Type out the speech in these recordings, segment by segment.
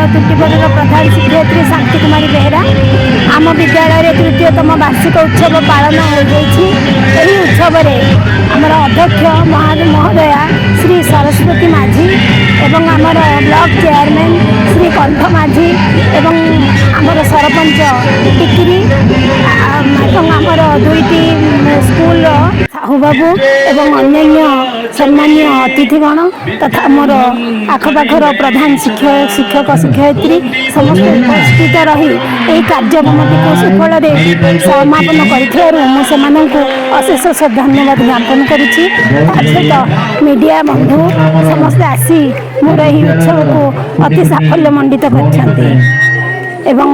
त्रुटि बोर्ड प्रधान शिक्षयित्री शांति कुमारी बेहरा आम विद्यालय तृतीयतम वार्षिक उत्सव पालन हो उत्सव आमर अध्यक्ष महोदया श्री सरस्वती माझी एवं आमर ब्लॉक चेयरमैन श्री कंठ माझी एवं आमर सरपंच टिकरी आमर दुईटी स्कूल साहू बाबू एवं अन्य सम्मान्य अतिथिगण तथा मोर आखपाखर प्रधान शिक्षक शिक्षयित्री समस्त उपस्थित रही यही कार्यक्रमटी को सुफल समापन करशेष धन्यवाद ज्ञापन करुच्ची सहित मीडिया बंधु समस्ते आसी मोर यही उत्सव को अति साफल्य मंडित कर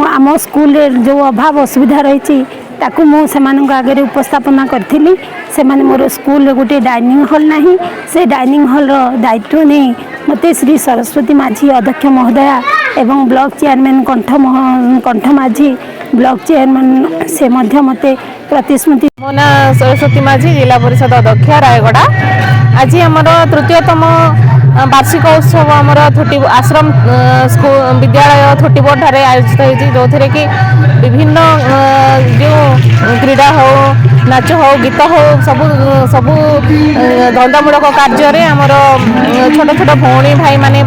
आम स्कूल जो अभाव असुविधा रही ताकू मुझे आगे उपस्थापना करी से मोर स्कूल गोटे डाइनिंग हॉल नहीं से डाइनिंग हॉल दायित्व नहीं मते श्री सरस्वती माझी अध्यक्ष महोदया एवं ब्लॉक चेयरमैन कंठ माझी ब्लॉक चेयरमैन से मते प्रतिश्रुति मो ना सरस्वती माझी जिला परिषद अध्यक्ष रायगड़ा आज आमर तृतीयतम वार्षिक उत्सव आमर थोटी आश्रम स्कूल विद्यालय थोटीबोर्ड ठारे आयोजित होती जो थे कि विभिन्न जो क्रीड़ा हो नाच हो गीत हो सबू सबू धंदामूलक कार्य आमर छोट छोट भौणी भाई माने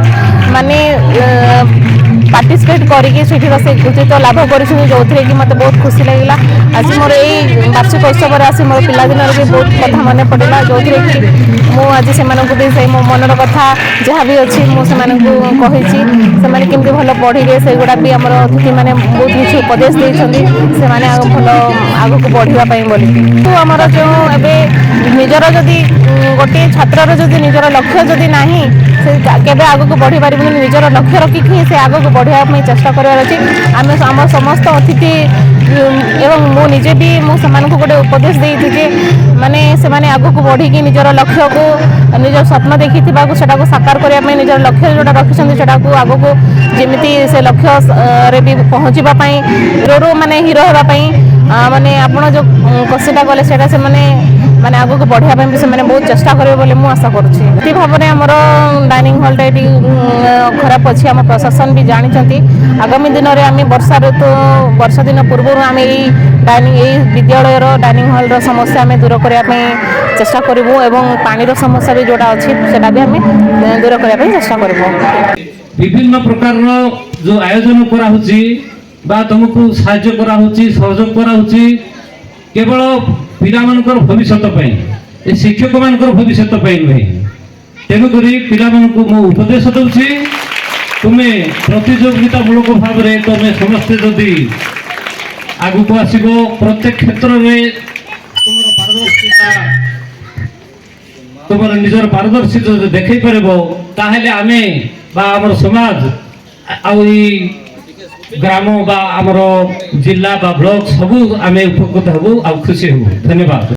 माने पार्टिसिपेट करके कृतित्व लाभ कर जो थे कि मत बहुत खुशी लगे आज मोर यही वार्षिक उत्सव आसी मोर पिलादिन भी बहुत कथा मन पड़ा जो थे कि मुझे से मो मनर कथा जहाँ भी अच्छी मुझे कही केमती भल पढ़े से गुड़ा भी आम अतिथि मैंने बहुत किसी उपदेश देते भल आग को बढ़ापी बोली तो आमर जो एवं निजर जदि गोटे छात्र जदि निजर लक्ष्य जदि ना से केवे आग को बढ़ी पार निजर लक्ष्य रखिक से आग को बढ़ापी चेष्टा करार अच्छी आम समस्त अतिथि एवं मु निजे भी मुझे गोटे उपदेश देती जे माने से माने आग को बढ़ी निजर लक्ष्य को निजर स्वप्न देखी से साकार करने निजर लक्ष्य जोटा रखिंट आग को जमी से लक्ष्य भी पहुँचापी हीरो माने हीरो होगापी माने आपड़ जो कोशिश कले से माने आग को बढ़ापी भी से बहुत चेष्टा करेंगे बोले मुझे आशा करुँची भाव में आमर डाइनिंग हॉलटा ये खराब अच्छी आम प्रशासन भी जानते आगामी दिन में आम वर्षा दिन पूर्व आम डाइनिंग विद्यालय डाइनिंग हॉल समस्या आम दूर करने चेष्टा करूँ एवं पानी समस्या भी जोटा अच्छी से भी आम दूर करने चेष्टा करूँ विभिन्न प्रकार जो आयोजन करा तुमको साहाय्य करा सहयोग करा केवल पिला भविष्य शिक्षक मान भविष्य नुहे तेणुक पिला मो उपदेश दूसरी तुम्हें प्रतियोगितामूलक भाव में तुम्हें समस्ते जदि आग को आसब प्रत्येक क्षेत्र में तुम पारदर्शिता तुम निजर पारदर्शिता देखई पारे आमे आमर समाज ग्राम आमर जिला ब्लॉक सबू आम उपकृत हबू आ खुशी हबू धन्यवाद।